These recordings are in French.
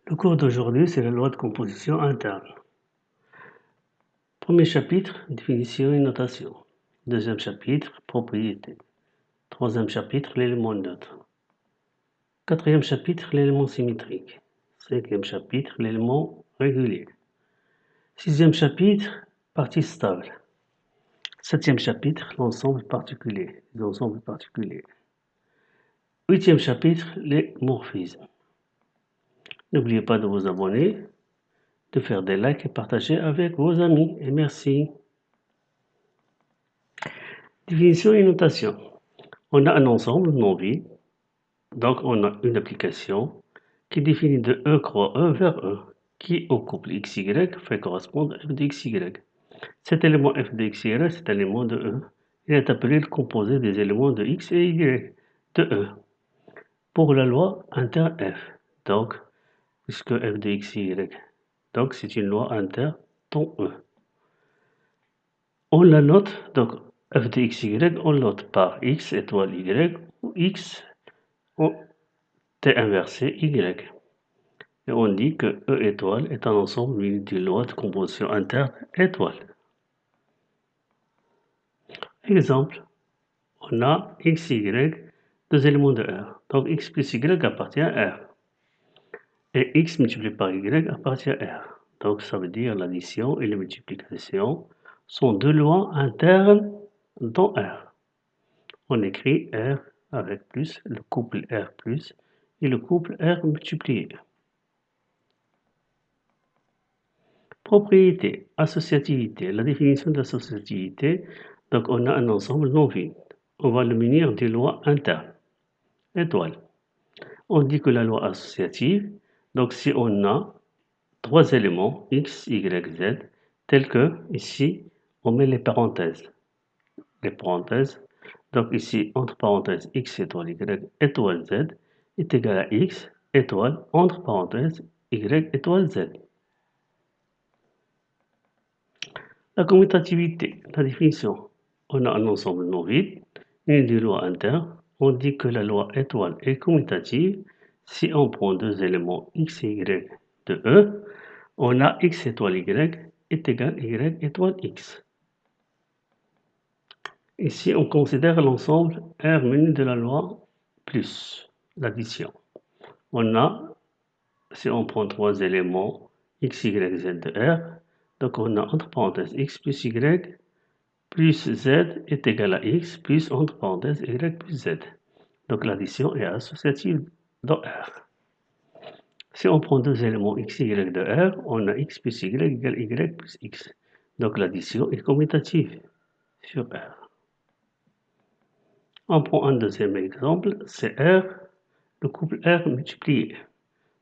Le cours d'aujourd'hui, c'est la loi de composition interne. Premier chapitre, définition et notation. Deuxième chapitre, propriété. Troisième chapitre, l'élément neutre. Quatrième chapitre, l'élément symétrique. Cinquième chapitre, l'élément régulier. Sixième chapitre, partie stable. Septième chapitre, l'ensemble particulier, les ensembles particuliers. Huitième chapitre, les morphismes. N'oubliez pas de vous abonner, de faire des likes et partager avec vos amis. Et merci. Définition et notation. On a un ensemble non vide, donc on a une application qui définit de E croix E vers E, qui au couple XY fait correspondre à f de XY. Cet élément f de XY, cet élément de E, il est appelé le composé des éléments de X et Y de E. Pour la loi interne F, donc, puisque f de XY, donc c'est une loi interne dans E. On la note, donc f de XY, on la note par X étoile Y ou X ou T inversé Y. Et on dit que E étoile est un ensemble d'une loi de composition interne étoile. Exemple, on a X, Y, deux éléments de R. Donc X plus Y appartient à R. Et X multiplié par Y appartient à R. Donc ça veut dire l'addition et la multiplication sont deux lois internes dans R. On écrit R avec plus, le couple R plus et le couple R multiplié. Propriété, associativité. La définition de l'associativité, donc on a un ensemble non vide. On va le munir des lois internes. Étoile. On dit que la loi associative, donc si on a trois éléments, X, Y, Z, tels que ici, on met les parenthèses. Les parenthèses. Donc ici, entre parenthèses, X étoile Y étoile Z est égal à X étoile, entre parenthèses, Y étoile Z. La commutativité, la définition. On a un ensemble non vide, une des lois internes. On dit que la loi étoile est commutative si on prend deux éléments X et Y de E. On a X étoile Y est égal à Y étoile X. Ici, on considère l'ensemble R menu de la loi plus l'addition. On a, si on prend trois éléments X, Y, Z de R, donc on a entre parenthèses X plus Y plus Z est égal à X plus entre parenthèses Y plus Z. Donc l'addition est associative dans R. Si on prend deux éléments X, Y de R, on a X plus Y égale Y plus X. Donc l'addition est commutative sur R. On prend un deuxième exemple, c'est R, le couple R multiplié.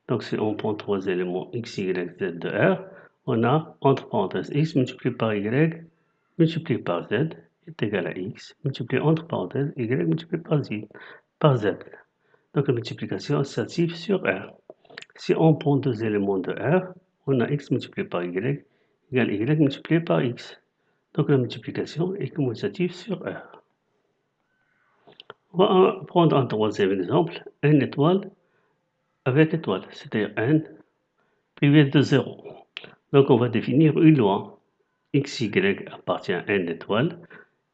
Donc si on prend trois éléments X, Y, Z de R, on a entre parenthèses X multiplié par Y multiplié par Z est égal à X multiplié entre parenthèses Y multiplié par Z. Donc la multiplication associative sur R. Si on prend deux éléments de R, on a X multiplié par Y égale Y multiplié par X. Donc la multiplication est commutative sur R. On va prendre un troisième exemple, N étoile avec étoile, c'est-à-dire N privé de 0. Donc on va définir une loi. XY appartient à N étoile.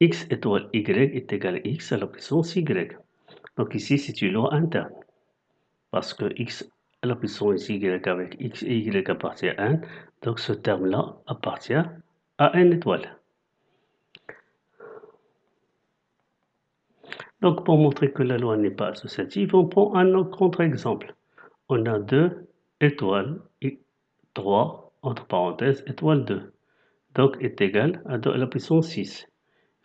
X étoile Y est égal à X à la puissance Y. Donc ici, c'est une loi interne. Parce que X à la puissance Y avec X et Y appartient à N. Donc ce terme-là appartient à N étoile. Donc pour montrer que la loi n'est pas associative, on prend un autre contre-exemple. On a 2 étoiles et 3 entre parenthèses étoile 2. Donc est égal à 2 à la puissance 6.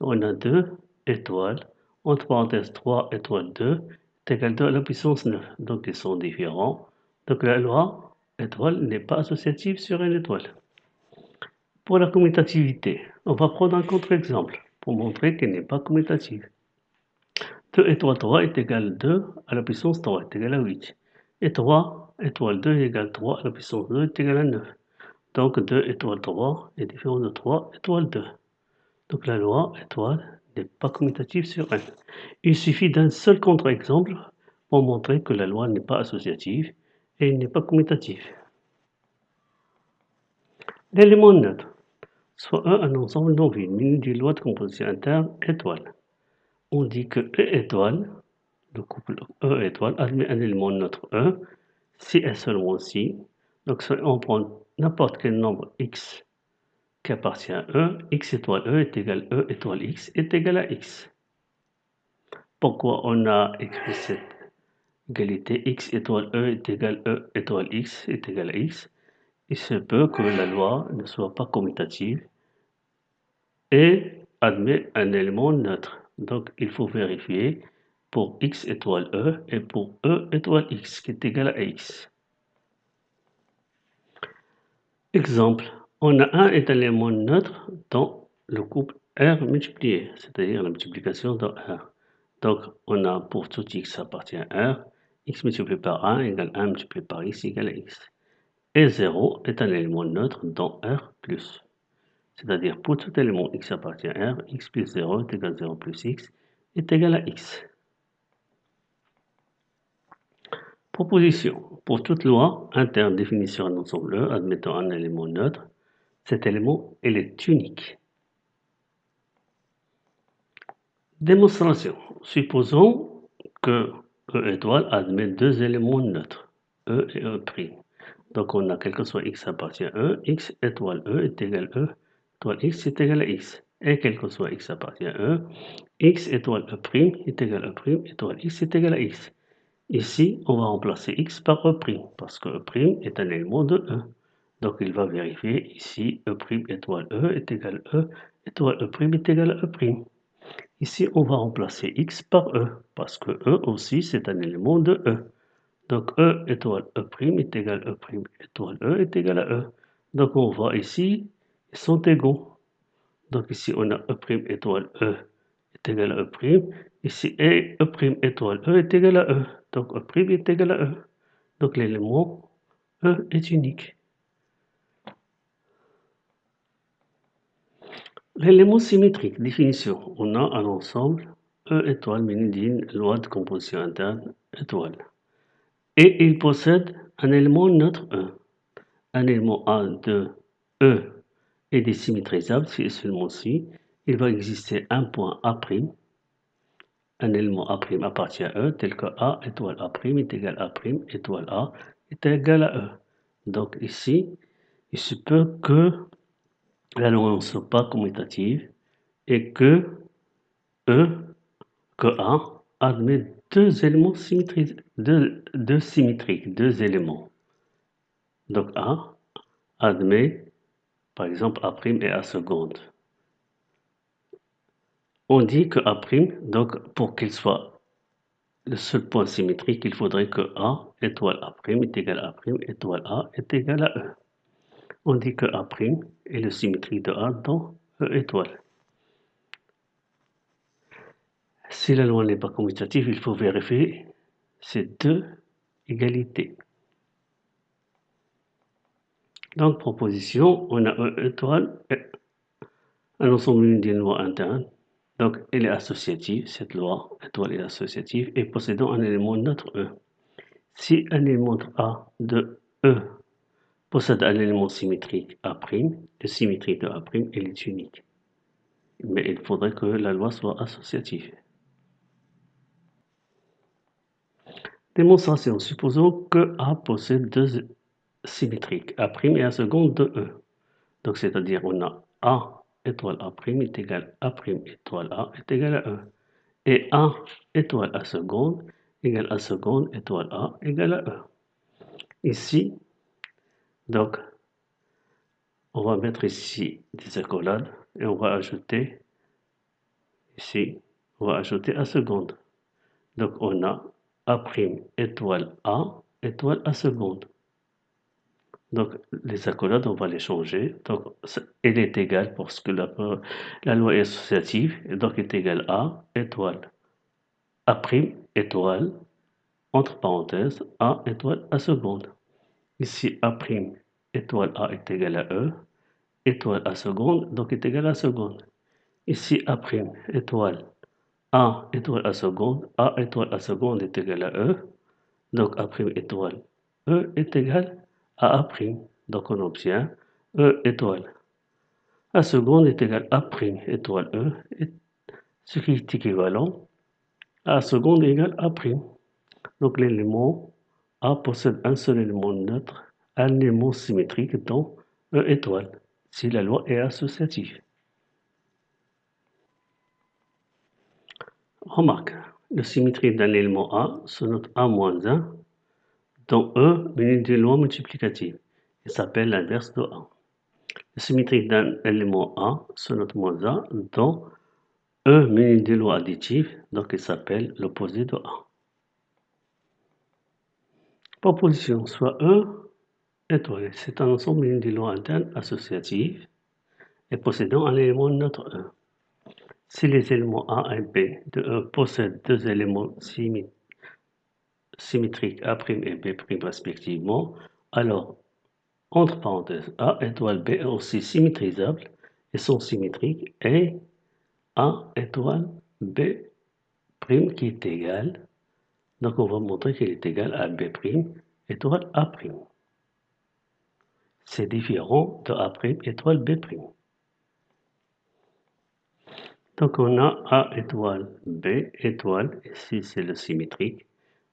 On a 2 étoiles entre parenthèses 3 étoile 2 est égal à 2 à la puissance 9. Donc ils sont différents. Donc la loi étoile n'est pas associative sur une étoile. Pour la commutativité, on va prendre un contre-exemple pour montrer qu'elle n'est pas commutative. 2 étoile 3 est égal à 2 à la puissance 3 est égal à 8. Et 3 étoile 2 est égal à 3 à la puissance 2 est égal à 9. Donc 2 étoile 3 est différent de 3 étoile 2. Donc la loi étoile n'est pas commutative sur N. Il suffit d'un seul contre-exemple pour montrer que la loi n'est pas associative et il n'est pas commutatif. L'élément neutre, soit un ensemble non vide muni d'une loi de composition interne étoile. On dit que E étoile, le couple E étoile, admet un élément neutre E, si et seulement si. Donc on prend n'importe quel nombre x qui appartient à E, x étoile E est égal à E étoile x est égal à x. Pourquoi on a écrit cette égalité x étoile E est égal à E étoile x est égal à x? Il se peut que la loi ne soit pas commutative et admet un élément neutre. Donc il faut vérifier pour x étoile E et pour E étoile x qui est égal à x. Exemple, on a un élément neutre dans le couple R multiplié, c'est-à-dire la multiplication de R. Donc on a pour tout x appartient à R, x multiplié par 1 égale 1 multiplié par x égale à x. Et 0 est un élément neutre dans R+. C'est-à-dire pour tout élément x appartient à R, x plus 0 est égal à 0 plus x est égal à x. Proposition. Pour toute loi interne définie sur un ensemble E admettant un élément neutre, cet élément il est unique. Démonstration. Supposons que E étoile admet deux éléments neutres, E et E'. Donc on a quel que soit x appartient à E, x étoile E est égal à E étoile x est égal à x. Et quel que soit x appartient à E, x étoile E' est égal à E' étoile x est égal à x. Ici, on va remplacer x par E', parce que E' est un élément de E. Donc il va vérifier ici E' étoile E est égal à E étoile E' est égal à E'. Ici, on va remplacer x par E, parce que E aussi, c'est un élément de E. Donc E étoile E' est égal à E' étoile E est égal à E. Donc on voit ici, ils sont égaux. Donc ici, on a E' étoile E est égal à E'. Ici, E' étoile E est égal à E. Donc E' est égal à E. Donc l'élément E est unique. L'élément symétrique, définition. On a un ensemble E étoile muni d'une loi de composition interne étoile. Et il possède un élément neutre E. Un élément A de E est désymétrisable si et seulement si il va exister un point A', un élément A' appartient à E, tel que A étoile A' est égal à A' étoile A est égal à E. Donc ici, il se peut que la loi ne soit pas commutative et que E, que A admet deux éléments symétriques, deux éléments. Donc A admet par exemple A' et A seconde. On dit que A', donc pour qu'il soit le seul point symétrique, il faudrait que A étoile A' est égal à A' étoile A est égal à E. On dit que A' est le symétrique de A dans E étoile. Si la loi n'est pas commutative, il faut vérifier ces deux égalités. Donc, proposition, on a E étoile, un ensemble d'une loi interne. Donc, elle est associative, cette loi étoile est associative et possédant un élément neutre E. Si un élément A de E possède un élément symétrique A', le symétrique de A', elle est unique. Mais il faudrait que la loi soit associative. Démonstration. Supposons que A possède deux symétriques, A' et A seconde de E. Donc, c'est-à-dire on a A étoile A' est égal à A' étoile A est égal à E. Et A étoile A seconde égale A seconde étoile A égale à E. Ici, donc, on va mettre ici des accolades et on va ajouter ici, on va ajouter A seconde. Donc, on a A' étoile A seconde. Donc, les accolades, on va les changer. Donc, elle est égale parce que la loi est associative, et donc est égale à étoile A' étoile, entre parenthèses, A étoile A seconde. Ici, A' étoile A est égal à E, étoile A seconde, donc est égal à seconde. Ici, A' étoile A étoile A seconde est égal à E, donc A' étoile E est égal à A'. Donc on obtient E étoile A seconde est égal à A' étoile E, ce qui est équivalent à A seconde égale A'. Donc l'élément A possède un seul élément neutre, un élément symétrique dont E étoile, si la loi est associative. Remarque, la symétrie d'un élément A se note A-1, dont E muni d'une loi multiplicative. Il s'appelle l'inverse de A. La symétrie d'un élément A se note -A, dont E muni d'une loi additive, donc il s'appelle l'opposé de A. Proposition, soit E étoile, c'est un ensemble muni de lois internes associatives et possédant un élément neutre E. Si les éléments A et B de E possèdent deux éléments symétriques A' et B' respectivement, alors, entre parenthèses, A étoile B est aussi symétrisable et sont symétriques et A étoile B' qui est égal, donc on va montrer qu'il est égal à B' étoile A'. C'est différent de A' étoile B'. Donc on a A étoile B étoile, ici c'est le symétrique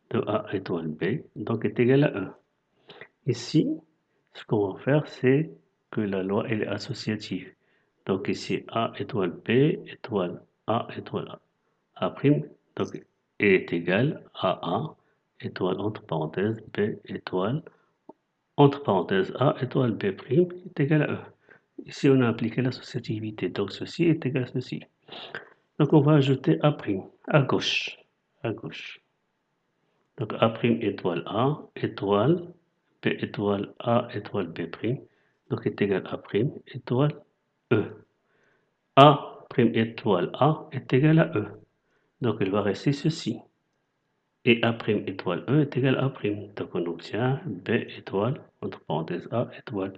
de A étoile B, donc est égal à E. Ici, ce qu'on va faire, c'est que la loi elle est associative. Donc ici A étoile B étoile A étoile A', donc est égal à A étoile entre parenthèses B étoile entre parenthèses A étoile B' est égal à E. Ici on a appliqué l'associativité, donc ceci est égal à ceci. Donc on va ajouter A' à gauche. Donc A' étoile A étoile B étoile A étoile B', donc est égal à A' étoile E. A' étoile A est égal à E. Donc il va rester ceci. Et A' étoile E est égal à A'. Donc on obtient B étoile, entre parenthèses A étoile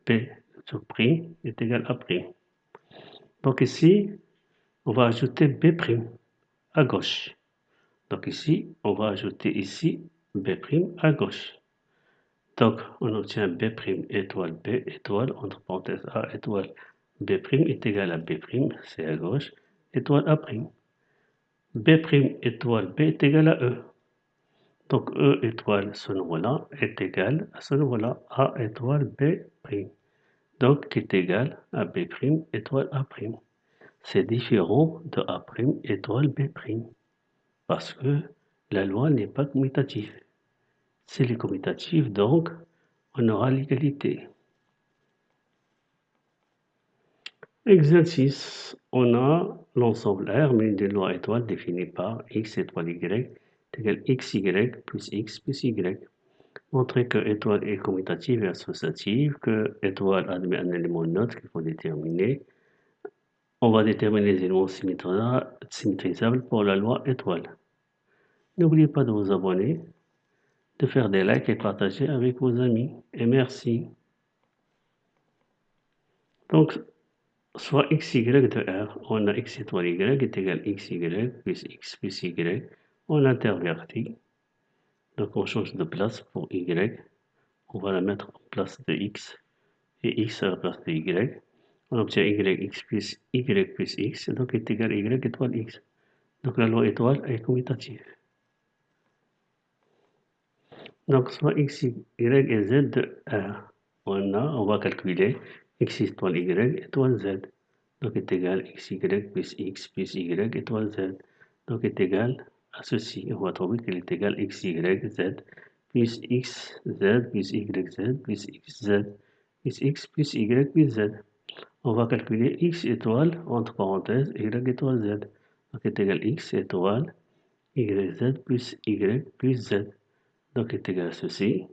B sur prime est égal à A'. Donc ici, on va ajouter B' à gauche. Donc ici, on va ajouter ici B' à gauche. Donc on obtient B' étoile B étoile, entre parenthèses A étoile B' est égal à B', c'est à gauche, étoile A'. B' étoile B est égal à E. Donc E étoile ce nombre-là est égal à ce nombre-là, A étoile B'. Donc qui est égal à B' étoile A'. C'est différent de A' étoile B', parce que la loi n'est pas commutative. Si elle est commutative, donc on aura l'égalité. Exercice, on a l'ensemble R muni d'une loi étoile définie par x étoile y est égal à xy plus x plus y. Montrer que étoile est commutative et associative, que étoile admet un élément neutre qu'il faut déterminer. On va déterminer les éléments symétrisables pour la loi étoile. N'oubliez pas de vous abonner, de faire des likes et partager avec vos amis. Et merci. Donc, soit xy de R, on a x étoile y est égal à xy plus x plus y. On intervertit. Donc, on change de place pour y. On va la mettre en place de x et x à la place de y. On obtient x plus x, donc est égal à y étoile x. Donc la loi étoile est commutative. Donc soit x, y et z de R. On va calculer x étoile y étoile z. Donc est égal à xy plus x plus y étoile z. Donc est égal à ceci. On va trouver qu'il est égal à xy z plus x z plus y z plus x z plus x plus y plus z. On va calculer x étoile, entre parenthèses, y étoile z. Donc est égal à x étoile, yz plus y plus z. Donc est égal à ceci.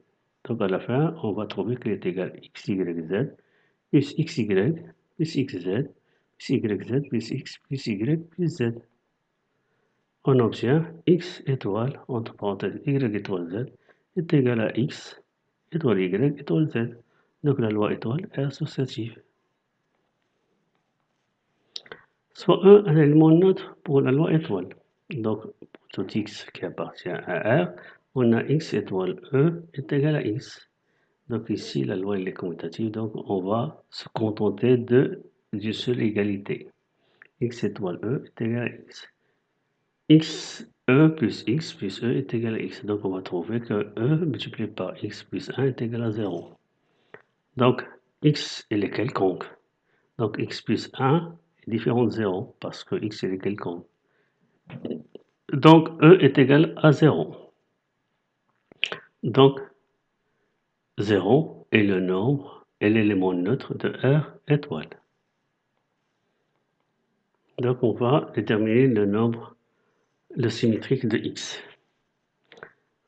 Donc à la fin, on va trouver qu'il est égal à x, y, z plus xy plus xz plus yz plus x plus y plus z. On obtient x étoile, entre parenthèses, y étoile z est égal à x étoile y étoile z. Donc la loi étoile est associative. Soit E un élément neutre pour la loi étoile. Donc, pour tout x qui appartient à R, on a x étoile E est égal à x. Donc ici, la loi elle est commutative, donc on va se contenter d'une seule égalité. X étoile E est égal à x. X, E plus x plus E est égal à x. Donc on va trouver que E multiplié par x plus 1 est égal à 0. Donc x il est quelconque. Donc x plus 1 est différent de 0 parce que x il est quelconque. Donc E est égal à 0. Donc 0 est le nombre et l'élément neutre de R étoile. Donc on va déterminer le nombre, le symétrique de x.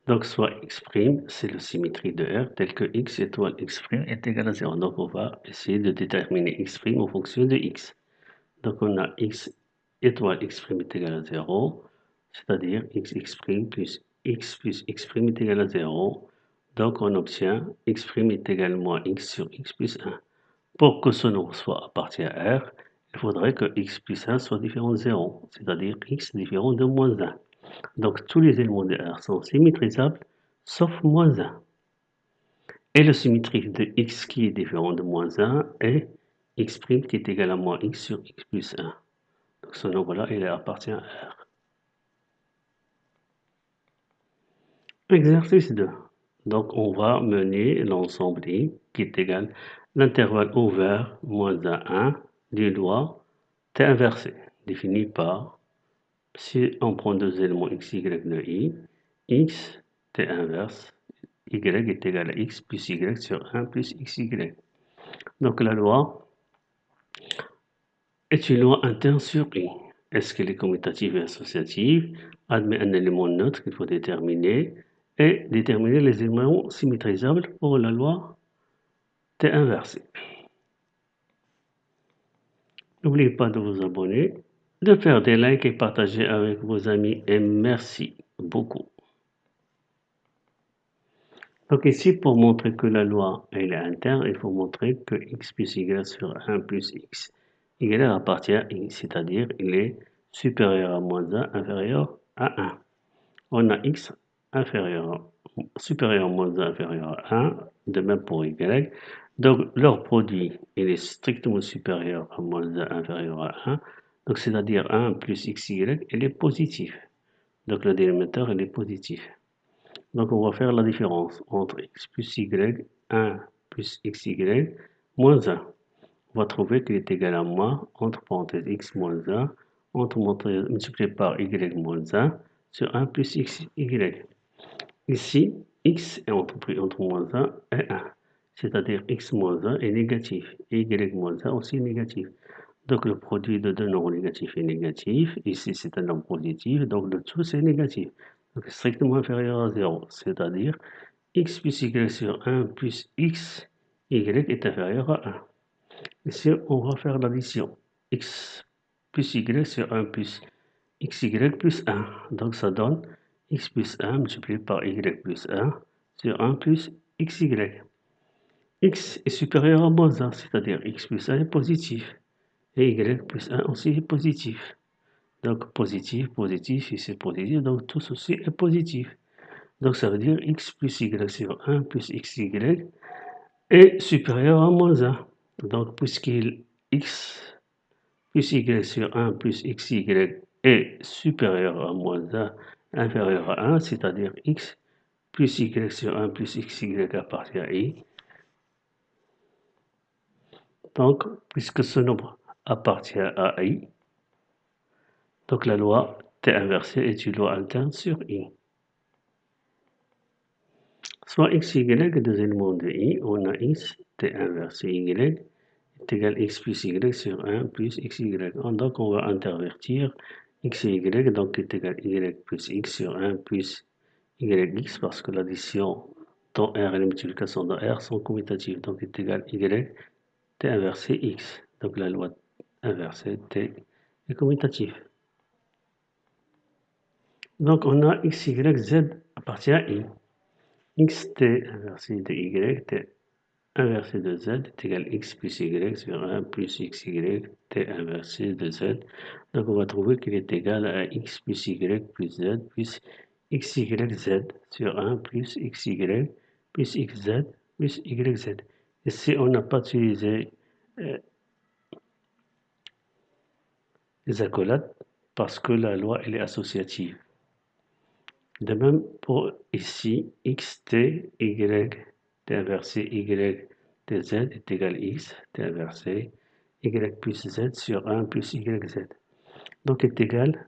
Donc soit x', c'est le symétrique de R, tel que x étoile x' est égal à 0. Donc on va essayer de déterminer x' en fonction de x. Donc on a x étoile x' est égal à 0, c'est-à-dire x' plus x plus x' est égal à 0. Donc on obtient x' est égal à moins x sur x plus 1. Pour que ce nombre soit appartient à R, il faudrait que x plus 1 soit différent de 0, c'est-à-dire x différent de moins 1. Donc tous les éléments de R sont symétrisables, sauf moins 1. Et le symétrique de x qui est différent de moins 1 est x' qui est égal à moins x sur x plus 1. Donc ce nombre-là, il appartient à R. Exercice 2. Donc on va mener l'ensemble I qui est égal à l'intervalle ouvert moins 1 du loi T inversé, défini par, si on prend deux éléments x, y de I, x, T inverse, y est égal à x plus y sur 1 plus xy. Donc la loi est une loi interne sur I. Est-ce qu'elle est commutative et associative? Admet un élément neutre qu'il faut déterminer et déterminer les éléments symétrisables pour la loi T inversée. N'oubliez pas de vous abonner, de faire des likes et partager avec vos amis et merci beaucoup. Donc ici, pour montrer que la loi elle est interne, il faut montrer que x plus y sur 1 plus x y appartient à i, c'est-à-dire il est supérieur à moins 1, inférieur à 1. On a x supérieur à moins 1, inférieur à 1, de même pour y. Donc leur produit il est strictement supérieur à moins 1, inférieur à 1. Donc c'est-à-dire 1 plus xy, il est positif. Donc le dénominateur il est positif. Donc, on va faire la différence entre x plus y, 1 plus xy, moins 1. On va trouver qu'il est égal à moins, entre parenthèses, x moins 1, multiplié par y moins 1, sur 1 plus xy. Ici, x est entre moins 1 et 1. C'est-à-dire x moins 1 est négatif, et y moins 1 aussi est négatif. Donc, le produit de deux nombres négatifs est négatif. Ici, c'est un nombre positif, donc le tout, c'est négatif. Donc, strictement inférieur à 0, c'est-à-dire x plus y sur 1 plus x, y est inférieur à 1. Ici, on va faire l'addition. X plus y sur 1 plus xy plus 1. Donc, ça donne x plus 1 multiplié par y plus 1 sur 1 plus xy. X est supérieur à moins 1, c'est-à-dire x plus 1 est positif. Et y plus 1 aussi est positif. Donc, positif, positif, ici positif, donc tout ceci est positif. Donc, ça veut dire x plus y sur 1 plus xy est supérieur à moins 1. Donc, puisqu'il x plus y sur 1 plus xy est supérieur à moins 1, inférieur à 1, c'est-à-dire x plus y sur 1 plus xy appartient à i. Donc, puisque ce nombre appartient à i, donc la loi T inversée est une loi interne sur i. Soit x, y, deux éléments de i, on a x, T inversé y, est égal à x plus y sur 1 plus xy. Donc on va intervertir x et y, donc est égal à y plus x sur 1 plus yx, parce que l'addition dans R et la multiplication dans R sont commutatives. Donc est égal à y, t inversé x. Donc la loi inversée t est commutative. Donc on a x, y, z appartient à i. X t inversé de y, t inversé de z est égal à x plus y sur 1 plus xy, t inversé de z. Donc on va trouver qu'il est égal à x plus y plus z plus xyz sur 1 plus xy plus xz plus yz. Ici, on n'a pas utilisé les accolades parce que la loi elle est associative. De même pour ici, xt, y, t inversé, y, tz est égal à x, t inversé, y plus z sur 1 plus yz. Donc est égal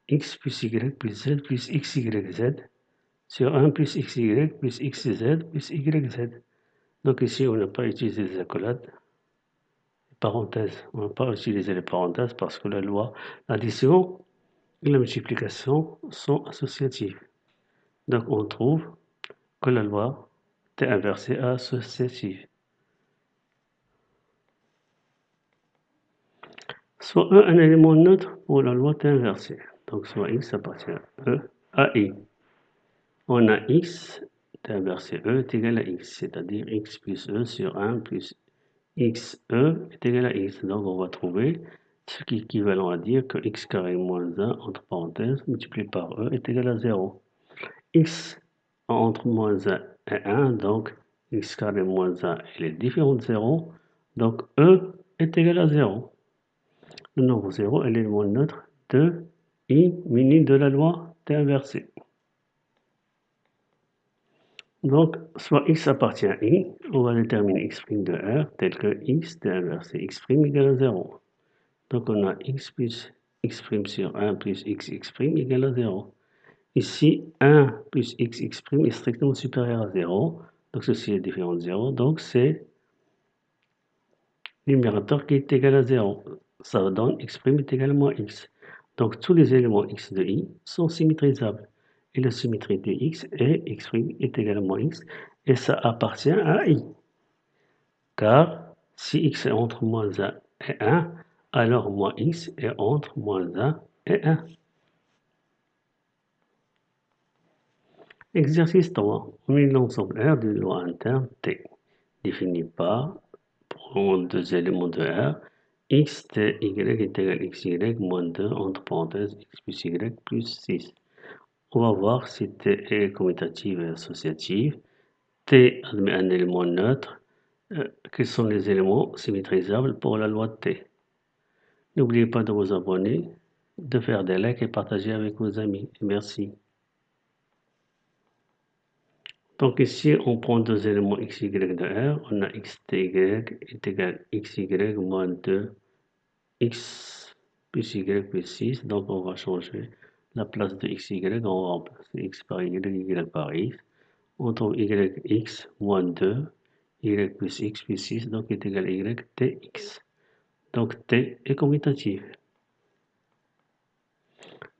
x plus y plus z plus xyz sur 1 plus xy plus xz plus yz. Donc ici, on n'a pas utilisé les accolades, parenthèses. On n'a pas utilisé les parenthèses parce que la loi, l'addition et la multiplication sont associatives. Donc on trouve que la loi T inversée est associative. Soit E un élément neutre pour la loi T inversée. Donc soit X appartient à E à I. On a X, T inversé E est égal à X, c'est-à-dire X plus E sur 1 plus XE est égal à X. Donc on va trouver ce qui est équivalent à dire que X carré moins 1 entre parenthèses multiplié par E est égal à 0. X entre moins 1 et 1, donc x carré moins 1 est différent de 0, donc E est égal à 0. Le nombre 0 est l'élément neutre de I muni de la loi T inversée. Donc, soit x appartient à I, on va déterminer x' de R tel que x T inversé x' égale à 0. Donc on a x plus x' sur 1 plus x égale à 0. Ici, 1 plus x' est strictement supérieur à 0. Donc ceci est différent de 0. Donc c'est numérateur qui est égal à 0. Ça donne x' est égal à moins x. Donc tous les éléments x de i sont symétrisables. Et la symétrie de x est x' est égal à moins x. Et ça appartient à i. Car si x est entre moins 1 et 1, alors moins x est entre moins 1 et 1. Exercice 3. On est l'ensemble R d'une loi interne T, définie par, pour deux éléments de R, x, t, y est égal à xy moins 2 entre parenthèses x plus y plus 6. On va voir si T est commutative et associative. T admet un élément neutre. Quels sont les éléments symétrisables pour la loi de T? N'oubliez pas de vous abonner, de faire des likes et partager avec vos amis. Merci. Donc ici, on prend deux éléments x, y de R. On a x, t, y est égal à x, y moins 2, x plus y plus 6. Donc on va changer la place de x, y. On va remplacer x par y, y par x. On trouve y, x moins 2, y plus x plus 6. Donc est égal à y, tx. Donc t est commutatif.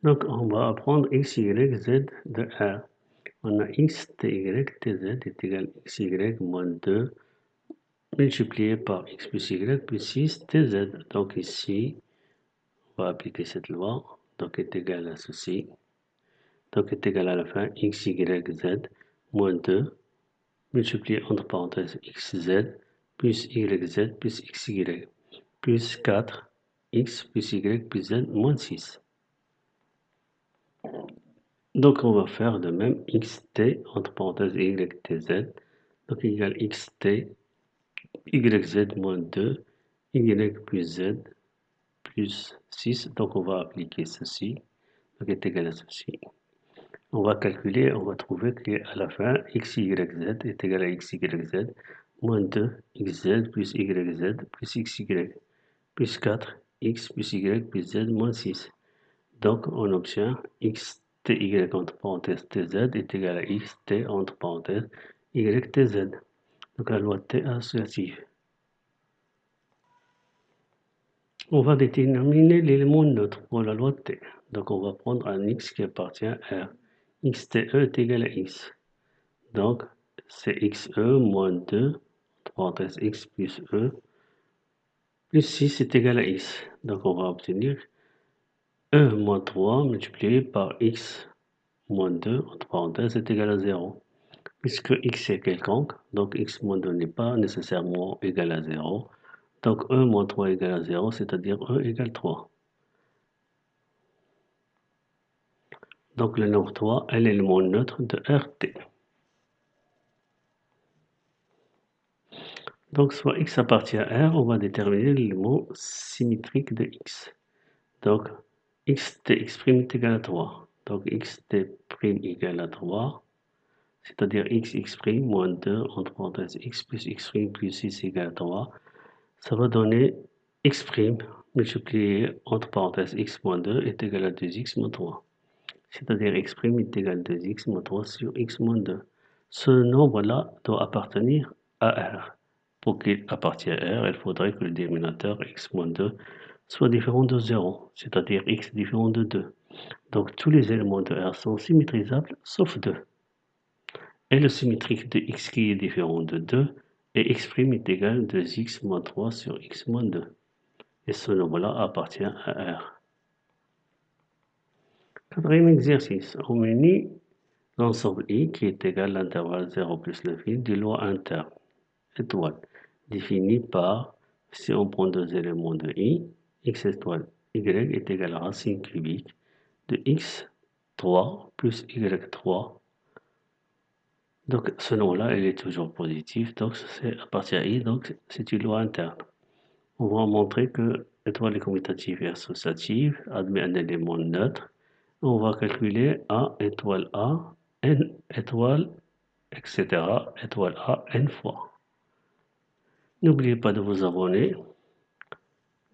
Donc on va apprendre x, y, z de R. On a x, t, y, tz est égal à x, y moins 2 multiplié par x plus y plus 6 tz. Donc ici, on va appliquer cette loi. Donc est égal à ceci. Donc est égal à la fin x, y, z moins 2 multiplié entre parenthèses xz plus yz plus xy plus 4 x plus y plus z moins 6. Donc on va faire de même xt entre parenthèses ytz. Donc égal xt yz moins 2 y plus z plus 6. Donc on va appliquer ceci. Donc est égal à ceci. On va calculer, on va trouver qu'à la fin, x, y, z est égal à x, y, z moins 2 xz plus yz plus xy plus 4 x plus y plus z moins 6. Donc on obtient x ty entre parenthèses tz est égal à x t entre parenthèses y tz. Donc la loi T associative. On va déterminer l'élément neutre pour la loi T. Donc on va prendre un x qui appartient à R. Xt est égal à x. Donc c'est xe moins 2, entre parenthèses x plus e, plus 6 est égal à x. Donc on va obtenir e moins 3 multiplié par x moins 2, entre parenthèses, est égal à 0. Puisque x est quelconque, donc x moins 2 n'est pas nécessairement égal à 0. Donc e moins 3 égale à 0, c'est-à-dire e égale 3. Donc le nombre 3 est l'élément neutre de RT. Donc soit x appartient à R, on va déterminer l'élément symétrique de x. Donc xt x' est égal à 3. Donc xt' égale à 3, c'est-à-dire x' moins 2 entre parenthèses x plus x' plus 6 égale à 3. Ça va donner x' multiplié entre parenthèses x moins 2 est égal à 2x moins 3. C'est-à-dire x' est égal à 2x moins 3 sur x moins 2. Ce nombre-là doit appartenir à R. Pour qu'il appartienne à R, il faudrait que le dénominateur x moins 2 soit différent de 0, c'est-à-dire x différent de 2. Donc tous les éléments de R sont symétrisables sauf 2. Et le symétrique de x qui est différent de 2 et x' est égal à 2x moins 3 sur x moins 2. Et ce nombre-là appartient à R. Quatrième exercice, on unit l'ensemble I qui est égal à l'intervalle 0 plus l'infini des lois internes, étoile, définies par, si on prend deux éléments de I, x étoile y est égal à racine cubique de x3 plus y3. Donc ce nom-là, il est toujours positif, donc c'est appartient à I, donc c'est une loi interne. On va montrer que étoile est commutative et associative, admet un élément neutre. On va calculer A étoile A, N étoile, etc. étoile A, N fois. N'oubliez pas de vous abonner,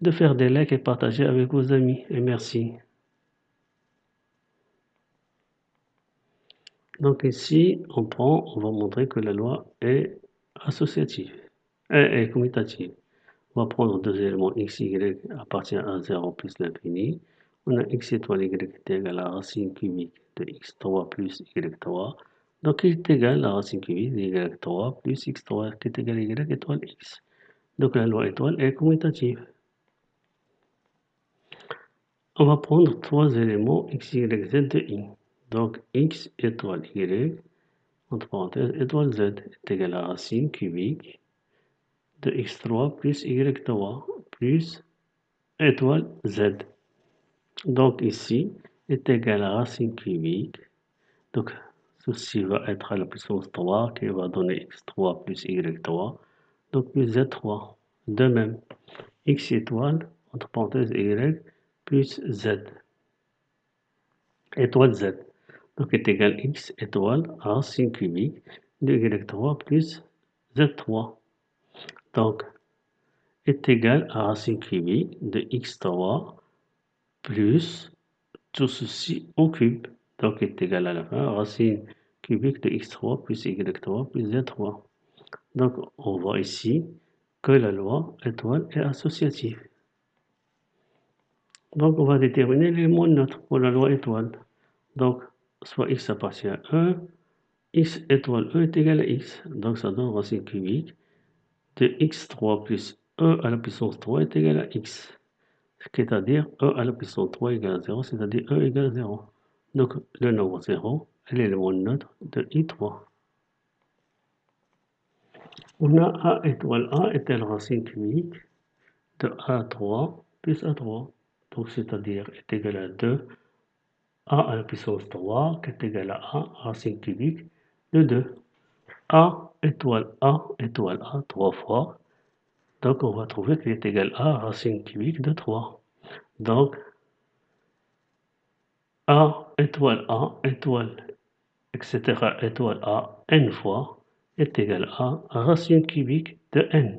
de faire des likes et partager avec vos amis. Et merci. Donc ici, on va montrer que la loi est associative, est commutative. On va prendre deux éléments x, y appartient à 0 plus l'infini. On a x étoile y est égal à la racine cubique de x3 plus y3. Donc il est égal à la racine cubique de y3 plus x3 qui est égal à y étoile x. Donc la loi étoile est commutative. On va prendre trois éléments x, y, z de i. Donc x étoile y, entre parenthèses, étoile z est égal à la racine cubique de x3 plus y3 plus étoile z. Donc ici est égal à racine cubique. Donc ceci va être à la puissance 3 qui va donner x3 plus y3. Donc plus z3. De même, x étoile, entre parenthèses y, plus z. Étoile z. Donc est égal à x étoile racine cubique de y3 plus z3. Donc est égal à racine cubique de x3 plus tout ceci en cube. Donc est égal à la fin racine cubique de x3 plus y3 plus z3. Donc on voit ici que la loi étoile est associative. Donc on va déterminer l'élément neutre pour la loi étoile. Donc soit x appartient à 1, x étoile e est égal à x. Donc ça donne racine cubique de x3 plus e à la puissance 3 est égal à x. C'est-à-dire e à la puissance 3 égale à 0, c'est-à-dire e égale à 0. Donc le nombre 0 est l'élément neutre de I3. On a A étoile A est la racine cubique de A3 plus A3. Donc c'est-à-dire est égal à 2 A à la puissance 3 qui est égal à A racine cubique de 2. A étoile A 3 fois. Donc on va trouver qu'il est égal à racine cubique de 3. Donc A étoile, etc. étoile A n fois est égal à racine cubique de n.